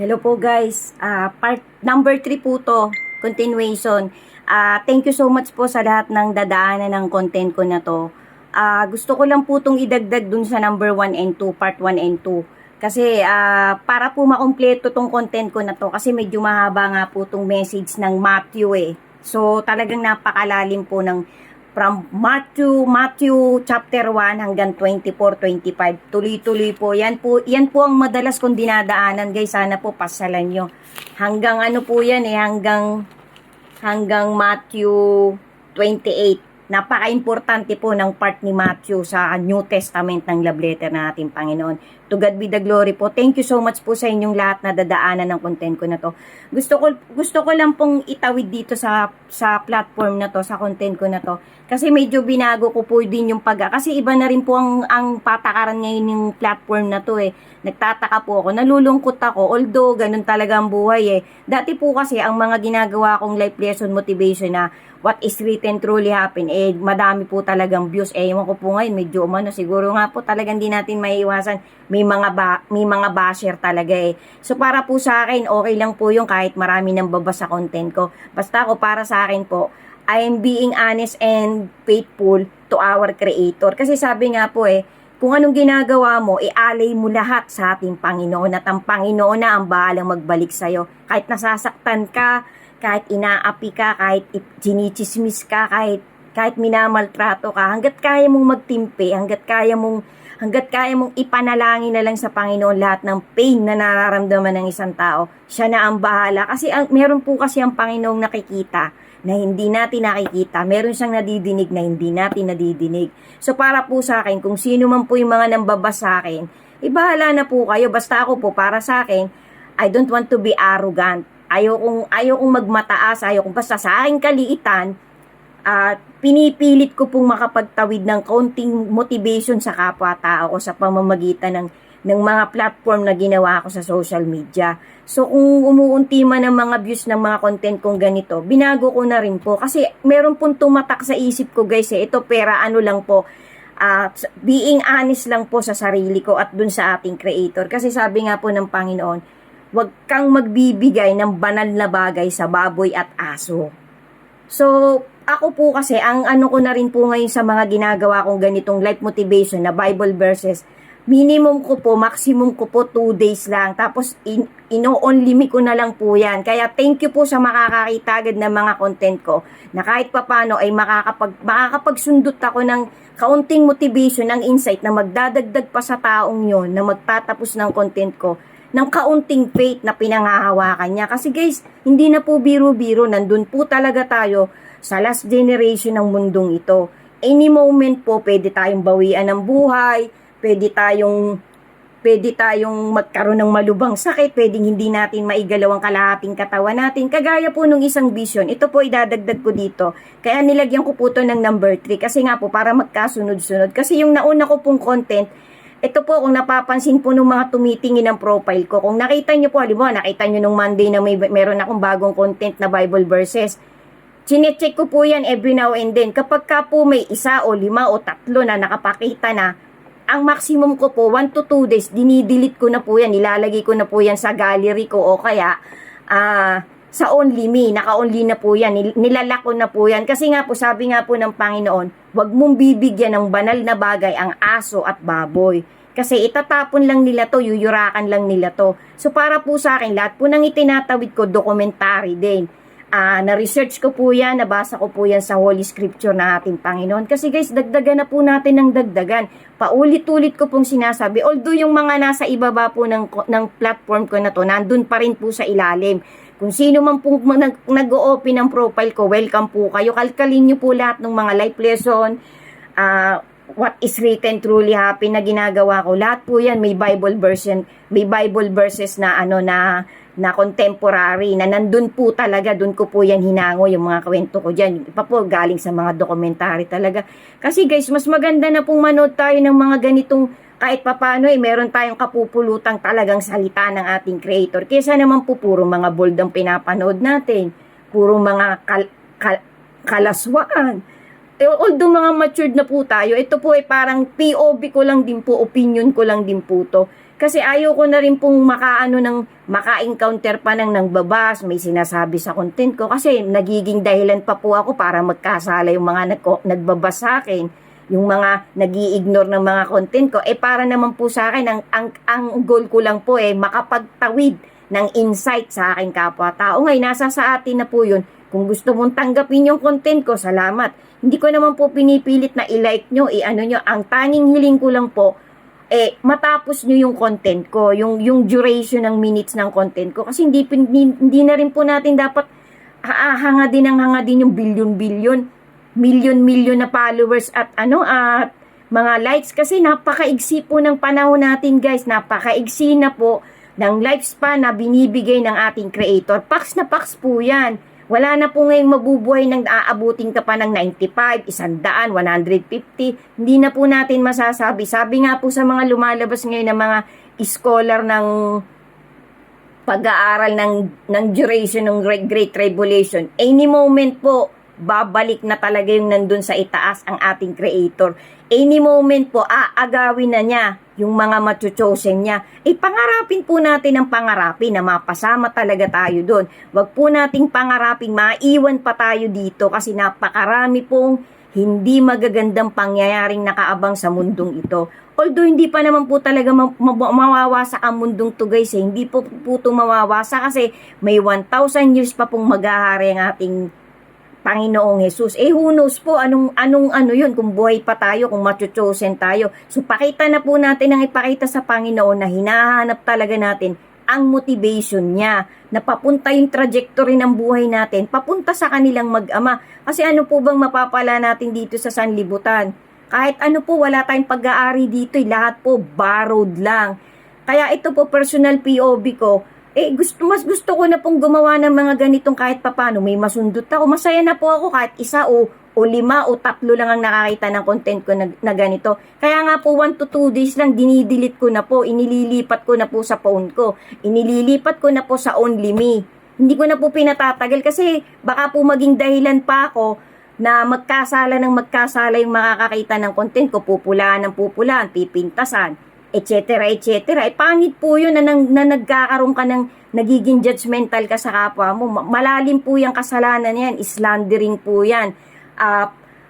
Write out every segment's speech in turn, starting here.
Hello po guys, part number 3 po to, continuation. Thank you so much po sa lahat ng dadaanan ng content ko na to. Gusto ko lang po itong idagdag dun sa number 1 and 2, part 1 and 2. Kasi para po makumpleto tong content ko na to, kasi medyo mahaba nga po tong message ng Matthew eh. So talagang napakalalim po ng from Matthew chapter 1 hanggang 24-25. Tuloy-tuloy po. Yan po ang madalas kong dinadaanan, guys. Sana po pasalan nyo. Hanggang ano po yan eh, hanggang Matthew 28. Napaka-importante po ng part ni Matthew sa New Testament ng love letter na ating Panginoon. To God be the glory po. Thank you so much po sa inyong lahat na dadaanan ng content ko na to. Gusto ko lang pong itawid dito sa platform na to, sa content ko na to. Kasi medyo binago ko po din yung kasi iba na rin po ang patakaran ngayon yung platform na to eh. Nagtataka po ako, nalulungkot ako, although ganun talaga ang buhay eh. Dati po kasi ang mga ginagawa kong life lesson motivation na what is written truly happen, eh madami po talagang views. Eh ewan ko po ngayon, medyo siguro nga po talagang di natin maiiwasan, may mga basher talaga eh. So para po sa akin, okay lang po yung kahit marami nang babasa content ko. Basta ako para sa akin po, I am being honest and faithful to our Creator. Kasi sabi nga po eh, kung anong ginagawa mo, ialay mo lahat sa ating Panginoon at ang Panginoon na ang bahalang magbalik sa'yo. Kahit nasasaktan ka, kahit inaapi ka, kahit ginichismis ka, kahit minamaltrato ka, hanggat kaya mong magtimpi, hanggat kaya mong ipanalangin na lang sa Panginoon lahat ng pain na nararamdaman ng isang tao, siya na ang bahala. Kasi meron po kasi ang Panginoong nakikita na hindi natin nakikita. Meron siyang nadidinig na hindi natin nadidinig. So para po sa akin, kung sino man po yung mga nambabas sa akin, ibahala na po kayo. Basta ako po, para sa akin, I don't want to be arrogant. Ayokong magmataas, ayokong basta sa aking kaliitan, pinipilit ko pong makapagtawid ng kaunting motivation sa kapwa-tao ko sa pamamagitan ng mga platform na ginawa ko sa social media. So kung umuunti man ang mga views ng mga content kong ganito, binago ko na rin po. Kasi meron pong tumatak sa isip ko guys eh, ito pera ano lang po, being honest lang po sa sarili ko at dun sa ating Creator. Kasi sabi nga po ng Panginoon, huwag kang magbibigay ng banal na bagay sa baboy at aso. So, ako po kasi, ang ano ko na rin po ngayon sa mga ginagawa kong ganitong life motivation na Bible verses, minimum ko po, maximum ko po 2 days lang. Tapos, ino-only me ko na lang po yan. Kaya, thank you po sa makakakita agad ng mga content ko na kahit papano ay makakapagsundot ako ng kaunting motivation, ng insight na magdadagdag pa sa taong yon na magtatapos ng content ko ng kaunting faith na pinangahawakan niya. Kasi guys, hindi na po biro-biro, nandun po talaga tayo sa last generation ng mundong ito. Any moment po, pwede tayong bawian ng buhay, pwede tayong magkaroon ng malubang sakit, pwedeng hindi natin maigalaw ang kalahating katawan natin. Kagaya po nung isang vision, ito po idadagdag ko dito. Kaya nilagyan ko po to ng number 3, kasi nga po para magkasunod-sunod. Kasi yung nauna ko pong content, ito po, kung napapansin po ng mga tumitingin ng profile ko, kung nakita nyo po, halimbawa, nakita nyo nung Monday na meron akong bagong content na Bible verses, chinecheck ko po yan every now and then. Kapag ka po may 1 o 5 o 3 na nakapakita na, ang maximum ko po, 1 to 2 days, dinidelete ko na po yan, nilalagay ko na po yan sa gallery ko o kaya, sa only me, naka-only na po yan, nilalak ko na po yan. Kasi nga po, sabi nga po ng Panginoon, huwag mong bibigyan ng banal na bagay ang aso at baboy. Kasi itatapon lang nila to, yuyurakan lang nila to. So para po sa akin, lahat po nang itinatawid ko, documentary din. Na-research ko po yan, nabasa ko po yan sa Holy Scripture na ating Panginoon. Kasi guys, dagdagan na po natin ng dagdagan. Paulit-ulit ko pong sinasabi, although yung mga nasa ibaba po ng platform ko na to, nandun pa rin po sa ilalim. Kung sino man po nag-o-open ng profile ko, welcome po kayo. Kalkalin nyo po lahat ng mga life lesson, what is written truly happen na ginagawa ko. Lahat po yan may Bible verses na na contemporary, na nandun po talaga, dun ko po yan hinango yung mga kwento ko dyan. Ipa po galing sa mga dokumentary talaga. Kasi guys, mas maganda na pong manood tayo ng mga ganitong kahit papano meron tayong kapupulutang talagang salita ng ating Creator. Kesa naman po puro mga bold ang pinapanood natin. Puro mga kalaswaan. Although mga matured na po tayo, ito po ay parang POV ko lang din po, opinion ko lang din po to. Kasi ayoko na rin pong maka-encounter pa ng nangbabas, may sinasabi sa content ko. Kasi nagiging dahilan pa po ako para magkasala yung mga nagbabas sa akin. Yung mga nag-i-ignore ng mga content ko. Para naman po sa akin, ang goal ko lang po makapagtawid ng insight sa aking kapwa-tao. Ngayon, nasa sa atin na po yun. Kung gusto mong tanggapin yung content ko, salamat. Hindi ko naman po pinipilit na i-like nyo, i-ano nyo. Ang tanging hiling ko lang po, matapos nyo yung content ko, yung duration ng minutes ng content ko. Kasi hindi na rin po natin dapat hanga din yung bilyon-bilyon, milyon-milyon na followers at mga likes. Kasi napakaigsi po ng panahon natin, guys. Napakaigsi na po ng lifespan na binibigay ng ating creator. Pax na pax po yan. Wala na po ngayong mabubuhay ng aabutin ka pa ng 95, 100, 150. Hindi na po natin masasabi. Sabi nga po sa mga lumalabas ngayon ng mga scholar ng pag-aaral ng duration ng Great Tribulation, any moment po, babalik na talaga yung nandun sa itaas ang ating creator. Any moment po, aagawin na niya yung mga machuchosen niya. Pangarapin po natin ang pangarapin na mapasama talaga tayo doon. Wag po nating pangarapin maiwan pa tayo dito kasi napakarami pong hindi magagandang pangyayaring nakaabang sa mundong ito. Although hindi pa naman po talaga mawawasak ang mundong to, guys. Hindi po ito mawawasak kasi may 1,000 years pa pong maghahari ang ating Panginoong Jesus. Who knows po, anong yun, kung buhay pa tayo, kung machuchosen tayo. So, pakita na po natin ang ipakita sa Panginoon na hinahanap talaga natin ang motivation niya, na papunta yung trajectory ng buhay natin, papunta sa kanilang mag-ama. Kasi ano po bang mapapala natin dito sa sanlibutan? Kahit ano po, wala tayong pag-aari dito, lahat po borrowed lang. Kaya ito po, personal POV ko, mas gusto ko na pong gumawa ng mga ganitong kahit papano. May masundot ako. Masaya na po ako kahit isa o 5 o 3 lang ang nakakita ng content ko na ganito. Kaya nga po 1 to 2 days lang dinidelete ko na po. Inililipat ko na po sa phone ko. Inililipat ko na po sa Only Me. Hindi ko na po pinatatagal kasi baka po maging dahilan pa ako na magkasala yung makakakita ng content ko. Pupulaan ng pupulaan, pipintasan, etc. Pangit po yun na nagkakaroon ka ng nagiging judgmental ka sa kapwa mo. Malalim po yung kasalanan yan, slandering po yan,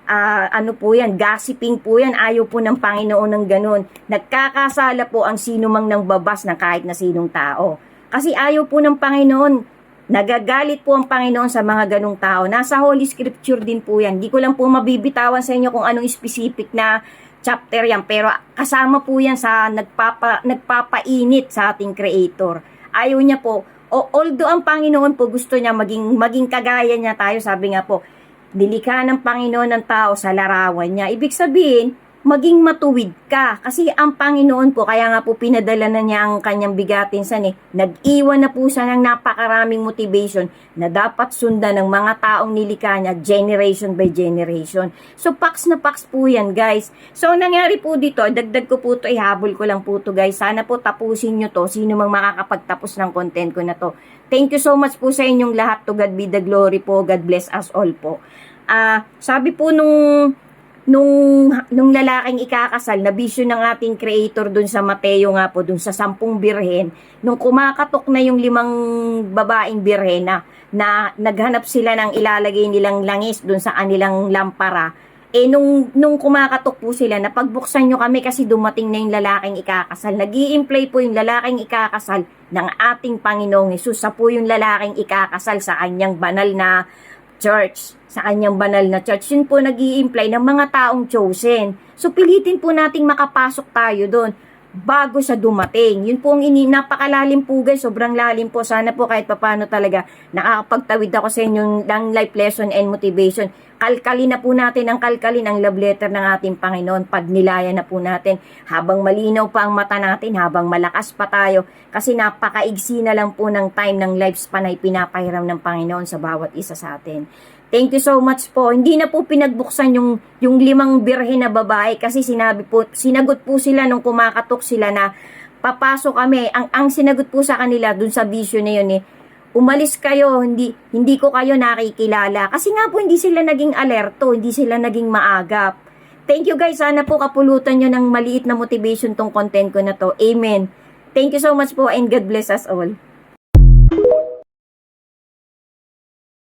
ano po yan, gossiping po yan. Ayaw po ng Panginoon ng ganun. Nagkakasala po ang sino mang nang babas ng kahit na sinong tao. Kasi ayaw po ng Panginoon. Nagagalit po ang Panginoon sa mga ganung tao. Nasa Holy Scripture din po yan. Di ko lang po mabibitawan sa inyo kung anong specific na chapter yan, pero kasama po yan sa nagpapainit sa ating creator. Ayaw niya po, although ang Panginoon po gusto niya maging kagaya niya tayo, sabi nga po, nilikha ng Panginoon ng tao sa larawan niya. Ibig sabihin, maging matuwid ka. Kasi ang Panginoon po, kaya nga po pinadala na niya ang kanyang bigatin sa nag-iwan na po siya ng napakaraming motivation na dapat sundan ng mga taong nilikha niya generation by generation. So, pax na pax po yan, guys. So, nangyari po dito, dagdag ko po ito, ihabol ko lang po ito, guys. Sana po tapusin nyo to, sino mang makakapagtapos ng content ko na to. Thank you so much po sa inyong lahat. To God be the glory po. God bless us all po. Sabi po nung lalaking ikakasal, na vision ng ating creator dun sa Mateo nga po, dun sa 10 birhen, nung kumakatok na yung 5 babaeng birhen na naghanap sila ng ilalagay nilang langis dun sa kanilang lampara, nung kumakatok po sila, napagbuksan nyo kami kasi dumating na yung lalaking ikakasal. Nag-i-imply po yung lalaking ikakasal ng ating Panginoong Hesus. Sa po yung lalaking ikakasal sa kanyang banal na church, sa kanyang banal na church. Yun po nag-i-imply ng mga taong chosen. So, pilitin po nating makapasok tayo doon bago siya dumating. Yun po ang napakalalim po, guys. Sobrang lalim po. Sana po kahit papano talaga nakakapagtawid ako sa inyong ng life lesson and motivation. Kalkalin na po natin ang love letter ng ating Panginoon. Pagnilayan na po natin habang malinaw pa ang mata natin, habang malakas pa tayo. Kasi napakaigsi na lang po ng time ng lifespan ay pinapahiram ng Panginoon sa bawat isa sa atin. Thank you so much po. Hindi na po pinagbuksan yung 5 birhen na babae kasi sinagot po sila nung kumakatok sila na papasok kami. Ang sinagot po sa kanila dun sa vision na yun umalis kayo, hindi ko kayo nakikilala. Kasi nga po hindi sila naging alerto, hindi sila naging maagap. Thank you, guys. Sana po kapulutan nyo ng maliit na motivation tong content ko na to. Amen. Thank you so much po and God bless us all.